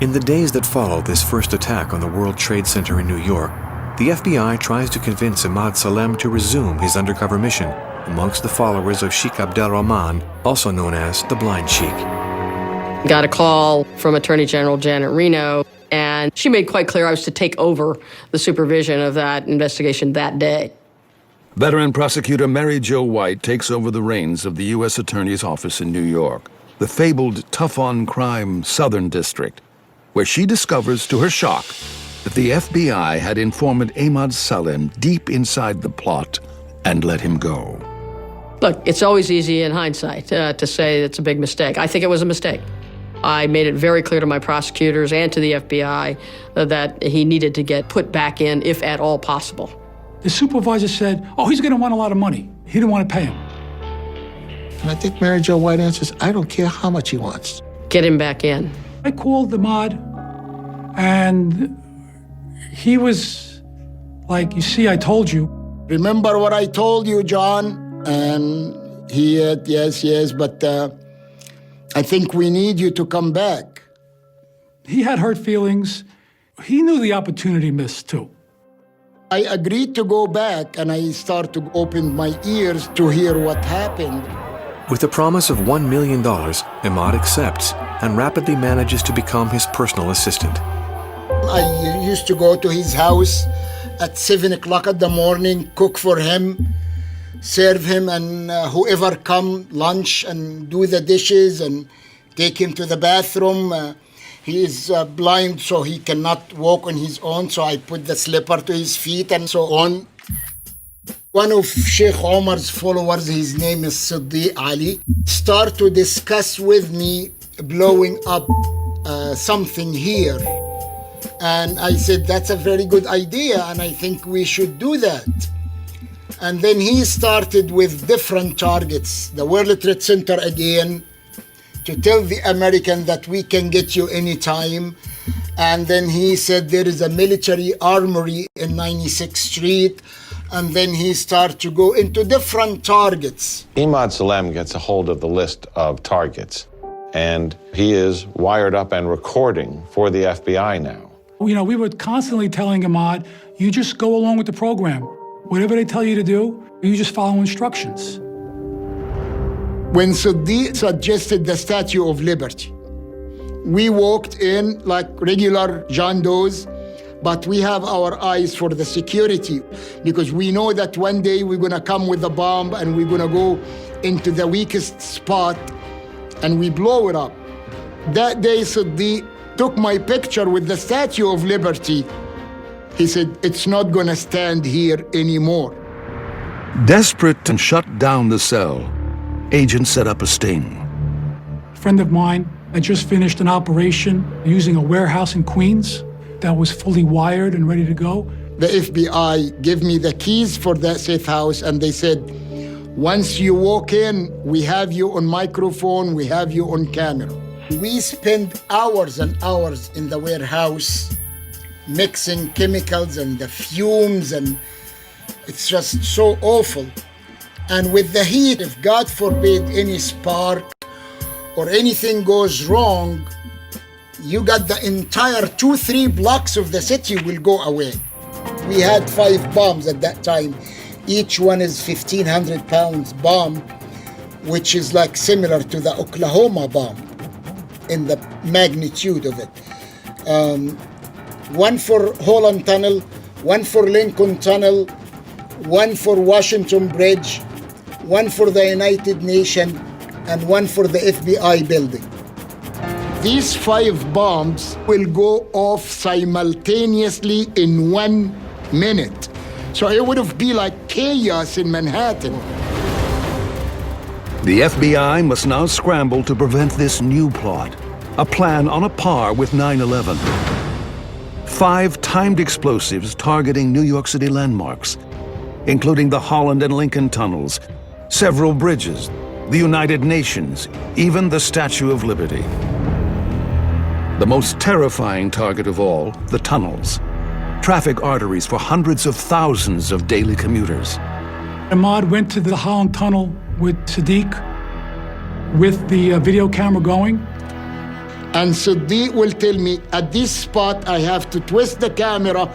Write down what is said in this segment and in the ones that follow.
In the days that follow this first attack on the World Trade Center in New York, the FBI tries to convince Emad Salem to resume his undercover mission amongst the followers of Sheikh Abdel Rahman, also known as the Blind Sheikh. Got a call from Attorney General Janet Reno, and she made quite clear I was to take over the supervision of that investigation that day. Veteran prosecutor Mary Jo White takes over the reins of the U.S. Attorney's Office in New York, the fabled tough-on-crime Southern District, where she discovers, to her shock, that the FBI had informant Emad Salem deep inside the plot and let him go. Look, it's always easy in hindsight to say it's a big mistake. I think it was a mistake. I made it very clear to my prosecutors and to the FBI that he needed to get put back in, if at all possible. The supervisor said, oh, he's going to want a lot of money. He didn't want to pay him. And I think Mary Jo White answers, I don't care how much he wants. Get him back in. I called Emad, and he was like, you see, I told you. Remember what I told you, John? And he said, yes, but I think we need you to come back. He had hurt feelings. He knew the opportunity missed, too. I agreed to go back, and I started to open my ears to hear what happened. With the promise of $1 million, Emad accepts and rapidly manages to become his personal assistant. I used to go to his house at 7 o'clock in the morning, cook for him, serve him, and whoever come, lunch, and do the dishes, and take him to the bathroom. He is blind, so he cannot walk on his own, so I put the slipper to his feet and so on. One of Sheikh Omar's followers, his name is Siddiq Ali, start to discuss with me blowing up something here. And I said, that's a very good idea, and I think we should do that. And then he started with different targets, the World Trade Center again, to tell the American that we can get you anytime. And then he said there is a military armory in 96th Street. And then he started to go into different targets. Emad Salem gets a hold of the list of targets, and he is wired up and recording for the FBI now. You know, we were constantly telling Emad, you just go along with the program. Whatever they tell you to do, you just follow instructions. When Siddiq suggested the Statue of Liberty, we walked in like regular John Does, but we have our eyes for the security because we know that one day we're gonna come with a bomb and we're gonna go into the weakest spot and we blow it up. That day, Siddiq took my picture with the Statue of Liberty. He said, it's not gonna stand here anymore. Desperate to shut down the cell, agents set up a sting. A friend of mine had just finished an operation using a warehouse in Queens that was fully wired and ready to go. The FBI gave me the keys for that safe house, and they said, once you walk in, we have you on microphone, we have you on camera. We spend hours and hours in the warehouse mixing chemicals and the fumes, and it's just so awful. And with the heat, if God forbid any spark or anything goes wrong, you got the entire 2-3 blocks of the city will go away. We had 5 bombs at that time. Each one is 1,500 pounds bomb, which is like similar to the Oklahoma bomb in the magnitude of it. One for Holland Tunnel, one for Lincoln Tunnel, one for Washington Bridge, one for the United Nations, and one for the FBI building. These 5 bombs will go off simultaneously in 1 minute. So it would be like chaos in Manhattan. The FBI must now scramble to prevent this new plot, a plan on a par with 9/11. 5 timed explosives targeting New York City landmarks, including the Holland and Lincoln tunnels, several bridges, the United Nations, even the Statue of Liberty. The most terrifying target of all, the tunnels, traffic arteries for hundreds of thousands of daily commuters. Emad went to the Holland Tunnel with Siddiq, with the video camera going. And Siddiq will tell me, at this spot, I have to twist the camera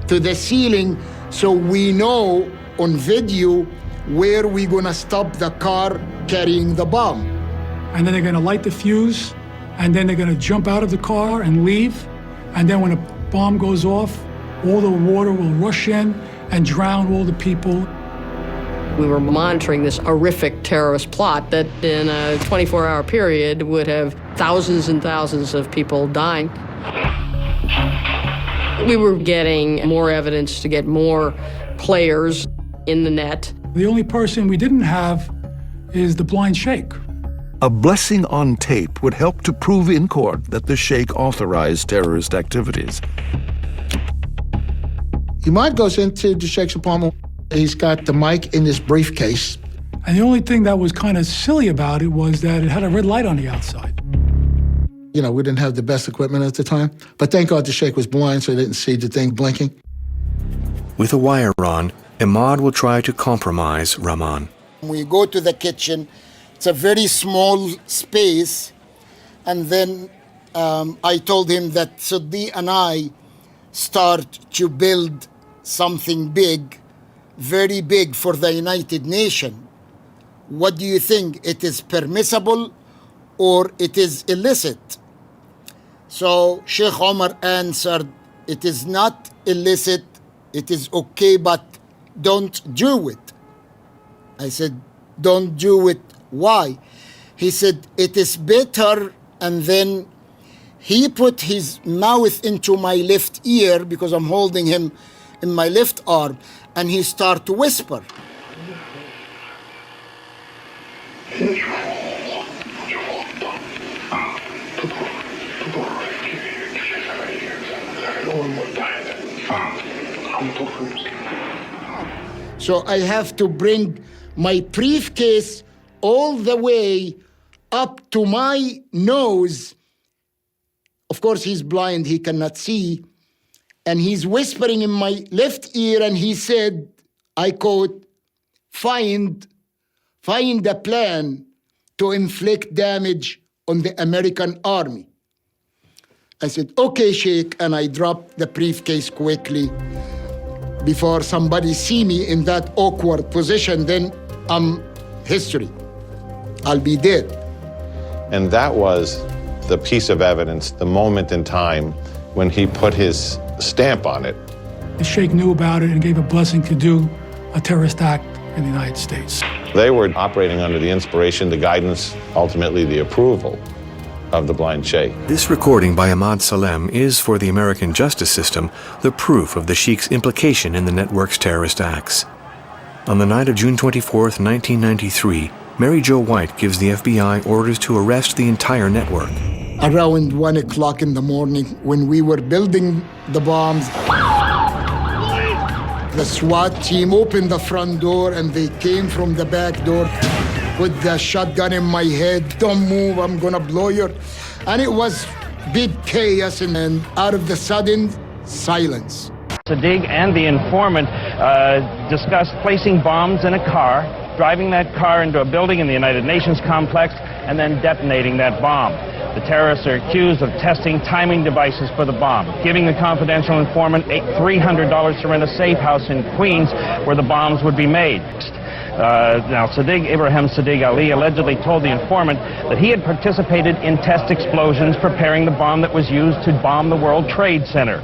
to the ceiling so we know on video where we're gonna stop the car carrying the bomb. And then they're gonna light the fuse, and then they're gonna jump out of the car and leave. And then when a bomb goes off, all the water will rush in and drown all the people. We were monitoring this horrific terrorist plot that in a 24-hour period would have thousands and thousands of people dying. We were getting more evidence to get more players in the net. The only person we didn't have is the blind sheikh. A blessing on tape would help to prove in court that the sheikh authorized terrorist activities. Emad goes into the sheikh's apartment. He's got the mic in his briefcase. And the only thing that was kind of silly about it was that it had a red light on the outside. You know, we didn't have the best equipment at the time, but thank God the sheikh was blind, so he didn't see the thing blinking. With a wire on, Emad will try to compromise Rahman. We go to the kitchen. It's a very small space. And then I told him that Siddiq and I start to build something big, very big for the United Nations. What do you think? It is permissible or it is illicit? So Sheikh Omar answered, it is not illicit, it is okay, but don't do it. I said, don't do it, why? He said, it is better, and then he put his mouth into my left ear because I'm holding him in my left arm, and he started to whisper. So I have to bring my briefcase all the way up to my nose. Of course, he's blind, he cannot see. And he's whispering in my left ear, and he said, I quote, find a plan to inflict damage on the American army. I said, okay, Sheikh, and I dropped the briefcase quickly before somebody see me in that awkward position, then I'm history. I'll be dead. And that was the piece of evidence, the moment in time when he put his stamp on it. The sheikh knew about it and gave a blessing to do a terrorist act in the United States. They were operating under the inspiration, the guidance, ultimately the approval of the blind sheikh. This recording by Emad Salem is, for the American justice system, the proof of the Sheikh's implication in the network's terrorist acts. On the night of June 24, 1993, Mary Jo White gives the FBI orders to arrest the entire network. Around 1 o'clock in the morning, when we were building the bombs, the SWAT team opened the front door and they came from the back door with the shotgun in my head. Don't move, I'm gonna blow your... And it was big chaos, and then out of the sudden, silence. Siddiq and the informant discussed placing bombs in a car, driving that car into a building in the United Nations complex, and then detonating that bomb. The terrorists are accused of testing timing devices for the bomb, giving the confidential informant $300 to rent a safe house in Queens where the bombs would be made. Now, Ibrahim Siddiq Ali allegedly told the informant that he had participated in test explosions preparing the bomb that was used to bomb the World Trade Center.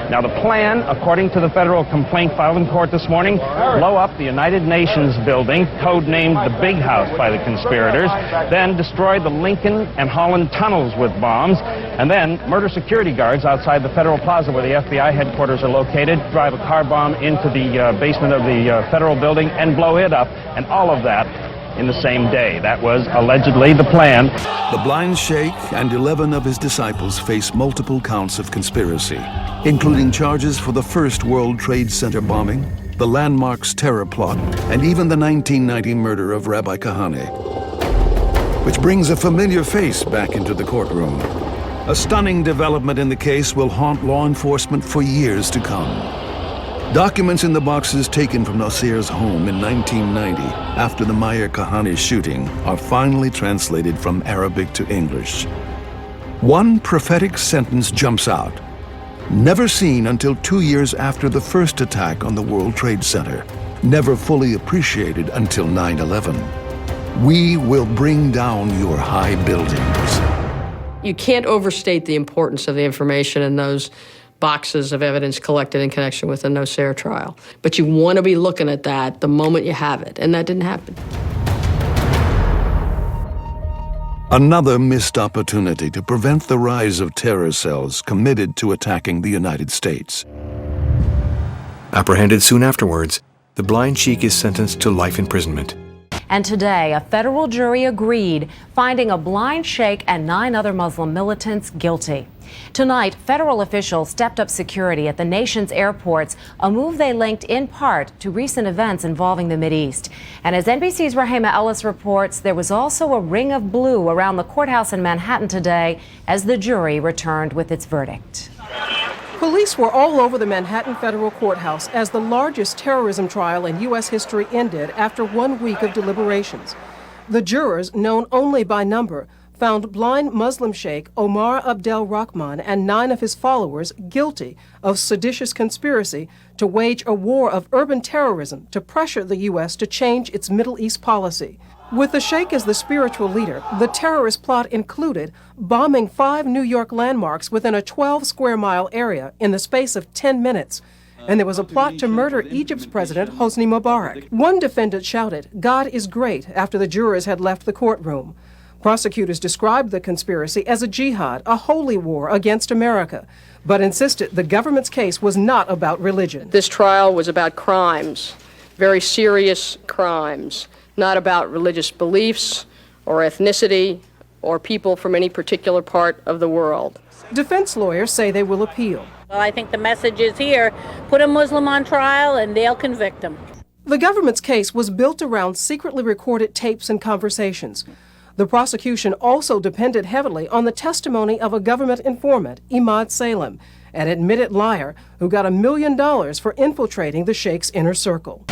Now, the plan, according to the federal complaint filed in court this morning, blow up the United Nations building, codenamed the Big House by the conspirators, then destroy the Lincoln and Holland tunnels with bombs, and then murder security guards outside the Federal Plaza where the FBI headquarters are located, drive a car bomb into the basement of the federal building and blow it up, and all of that in the same day. That was allegedly the plan. The blind sheikh and 11 of his disciples face multiple counts of conspiracy, including charges for the first World Trade Center bombing, the Landmarks terror plot, and even the 1990 murder of Rabbi Kahane. Which brings a familiar face back into the courtroom. A stunning development in the case will haunt law enforcement for years to come. Documents in the boxes taken from Nasir's home in 1990 after the Meyer Kahane shooting are finally translated from Arabic to English. One prophetic sentence jumps out, never seen until 2 years after the first attack on the World Trade Center, never fully appreciated until 9/11. We will bring down your high buildings. You can't overstate the importance of the information in those boxes of evidence collected in connection with the Nocera trial. But you want to be looking at that the moment you have it, and that didn't happen. Another missed opportunity to prevent the rise of terror cells committed to attacking the United States. Apprehended soon afterwards, the blind Shiekh is sentenced to life imprisonment. And today, a federal jury agreed, finding a blind sheikh and 9 other Muslim militants guilty. Tonight, federal officials stepped up security at the nation's airports, a move they linked in part to recent events involving the Mideast. And as NBC's Rahema Ellis reports, there was also a ring of blue around the courthouse in Manhattan today as the jury returned with its verdict. Police were all over the Manhattan Federal Courthouse as the largest terrorism trial in U.S. history ended after 1 week of deliberations. The jurors, known only by number, found blind Muslim Sheikh Omar Abdel Rahman and 9 of his followers guilty of seditious conspiracy to wage a war of urban terrorism to pressure the U.S. to change its Middle East policy. With the Sheikh as the spiritual leader, the terrorist plot included bombing 5 New York landmarks within a 12-square-mile area in the space of 10 minutes. And there was a plot to murder Egypt's president, Hosni Mubarak. One defendant shouted, "God is great," after the jurors had left the courtroom. Prosecutors described the conspiracy as a jihad, a holy war against America, but insisted the government's case was not about religion. This trial was about crimes, very serious crimes, not about religious beliefs or ethnicity or people from any particular part of the world. Defense lawyers say they will appeal. Well, I think the message is here, put a Muslim on trial and they'll convict him. The government's case was built around secretly recorded tapes and conversations. The prosecution also depended heavily on the testimony of a government informant, Emad Salem, an admitted liar who got $1 million for infiltrating the Sheikh's inner circle.